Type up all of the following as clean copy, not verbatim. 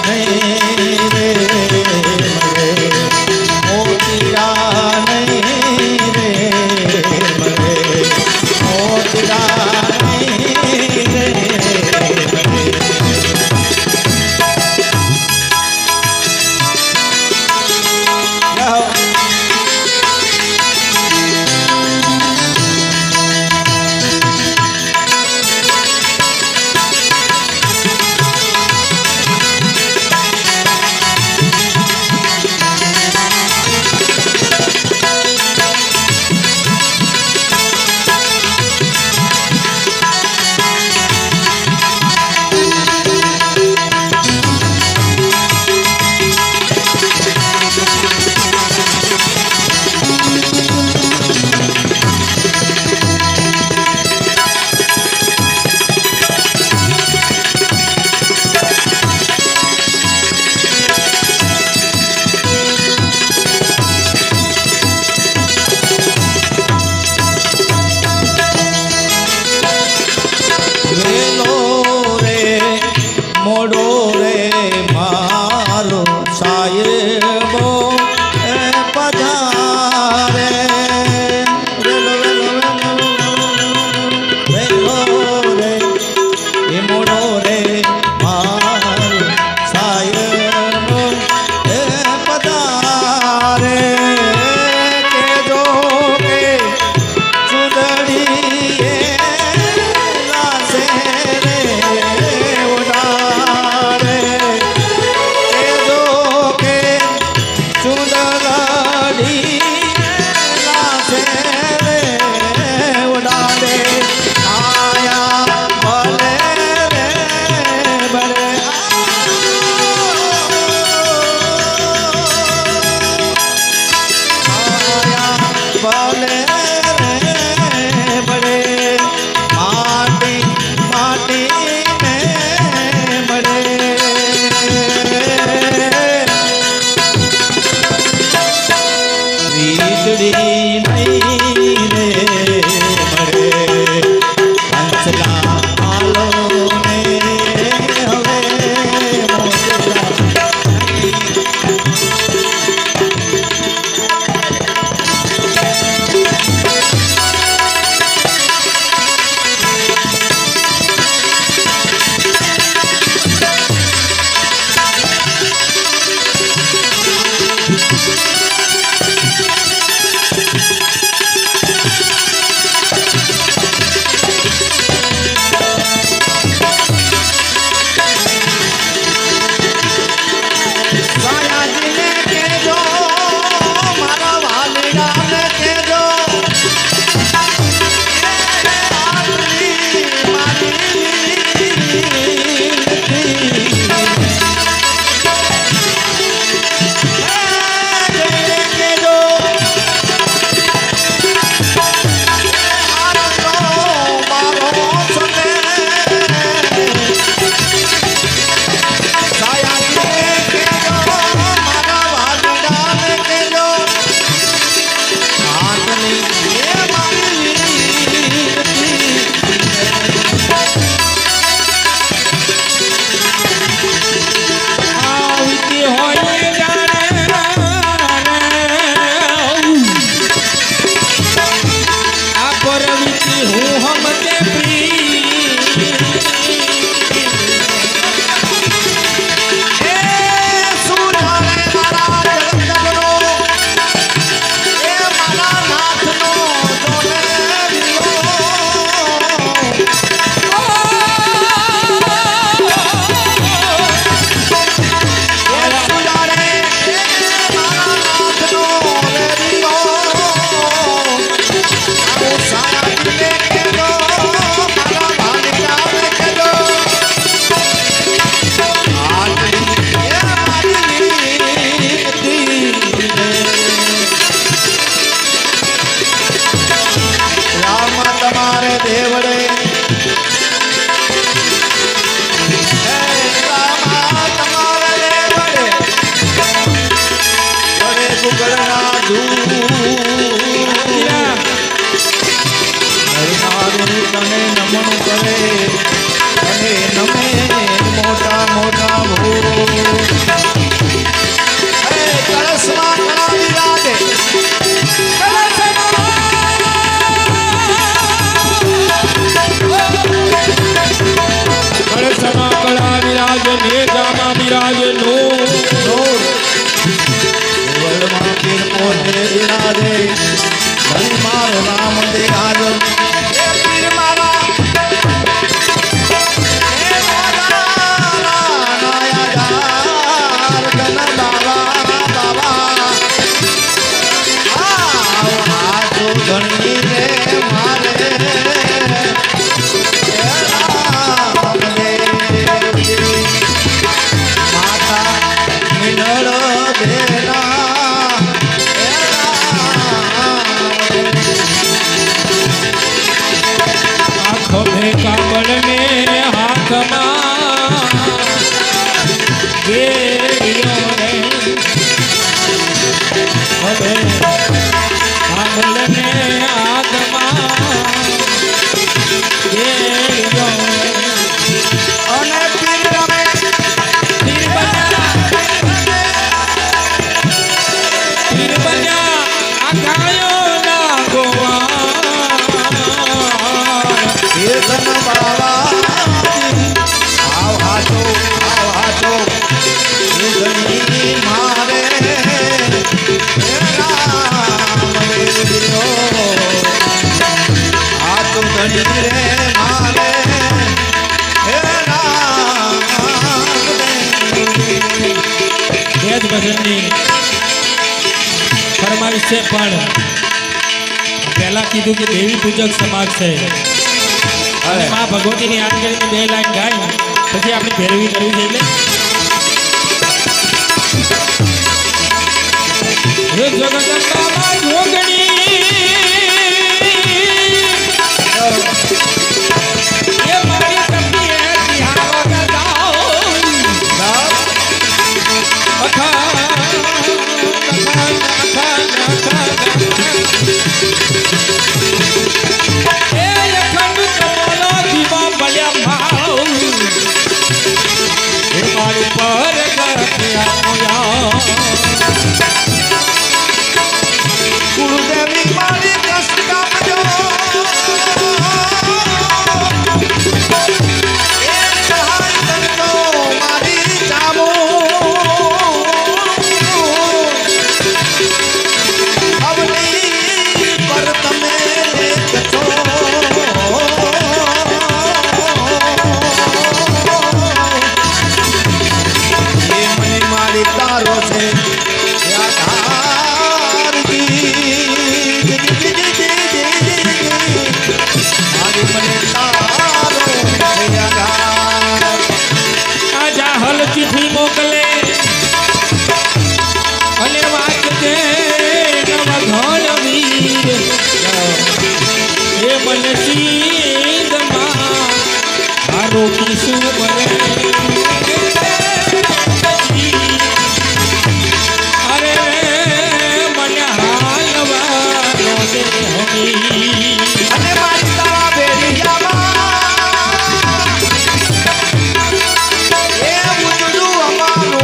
નહીં રે મળે, મોતીડા નહીં રે મળે, મોતીડા નહીં રે મળે. ગેડિયો રે હવે આંબલને આગમાં ગેડિયો અને પીર રમે પીર બન્યા આ ગાયો ના ગોવા કીર્તન બાવા આવ હાચો એ ધણી મારે હે રામ વેડિયો આ તો ધણી રે મારે હે રામ એ જ ભજનની ફરમાઈશ છે પણ પહેલા કીધું કે દેવી પૂજક સમાજ છે અને માં ભગવતીની યાદ કરીને 2 લાઈન ગાઈ પછી આપણે ભેરવી કરવી છે એટલે જગદંબામાં જોગણી એ મારી કપી હે તિહારો ગદાઓ ગુરુદેવી મારી દસ્તકજો એ સહાય કરજો મારી જામો અવની પર તમે લેખો એ મને મારી તારો છે ચિઠ્ઠી મોકલે અને વાંચજે નવઘણ વીર એ મને સીધમાં આરોપી શું બને અરે મને હાલવાનો દે હમી અને મારી તારા બેરિયામાં એ ઉજળું અમારું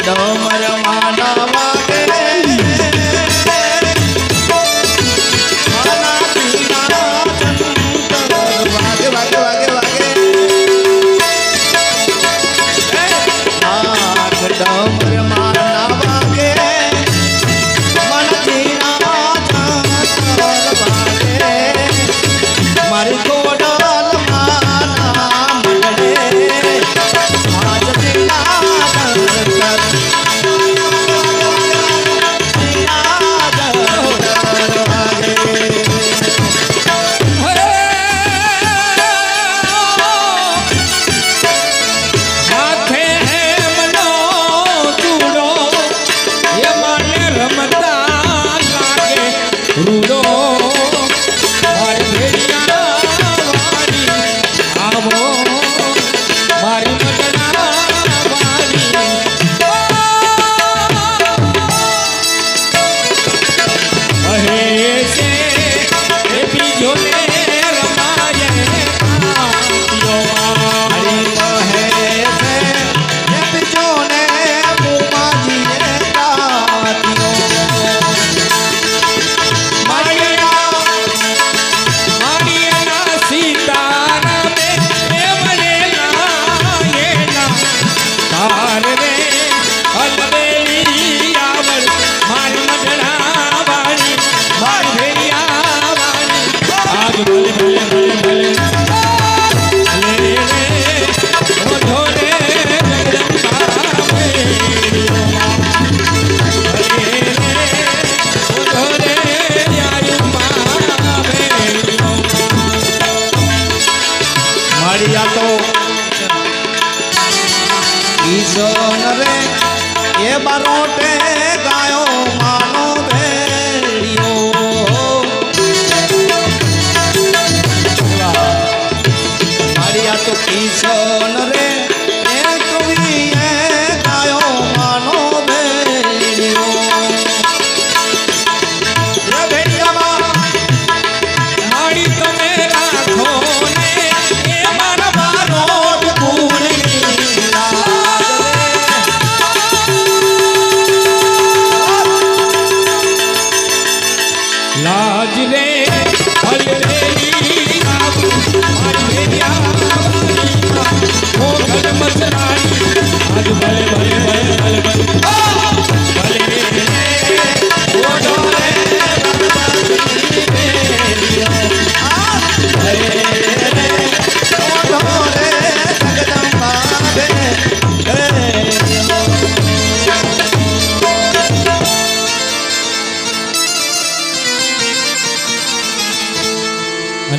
ડમર માના વાગે માના પીના ચંતર વાગે વાગે વાગે વાગે નાથ ડમર માના વાગે મન પીના ચંતર વાગે મારી કોડલ માના મંડળે આજ પીના ચંતર હાથે હેમનો ચૂડો એ માને રમતા લાગે રૂડો મારી ભેડિયા વાળી આવો મારી મગના વાળી કહે છે એ બીજો ને રમાય કાંતિઓમાં. હરી કહે છે હે પિછોને બુમાજીએ ગાતીઓ મારિયાના સીતારામે એમણે લાયેલા તાર રે અલબેલી આવડ મારી મગના વાળી મારી ભેડિયા વાળી આજ ભલે ભલે ભલે ભલે લે રે ઓઢો રે જગદંબા ભેડિયોમાં. ભલે રે ઓઢો રે યાયુમાં ભેડિયોમાં. માળિયા તો ઈશન રે એ બારોટે ગાયો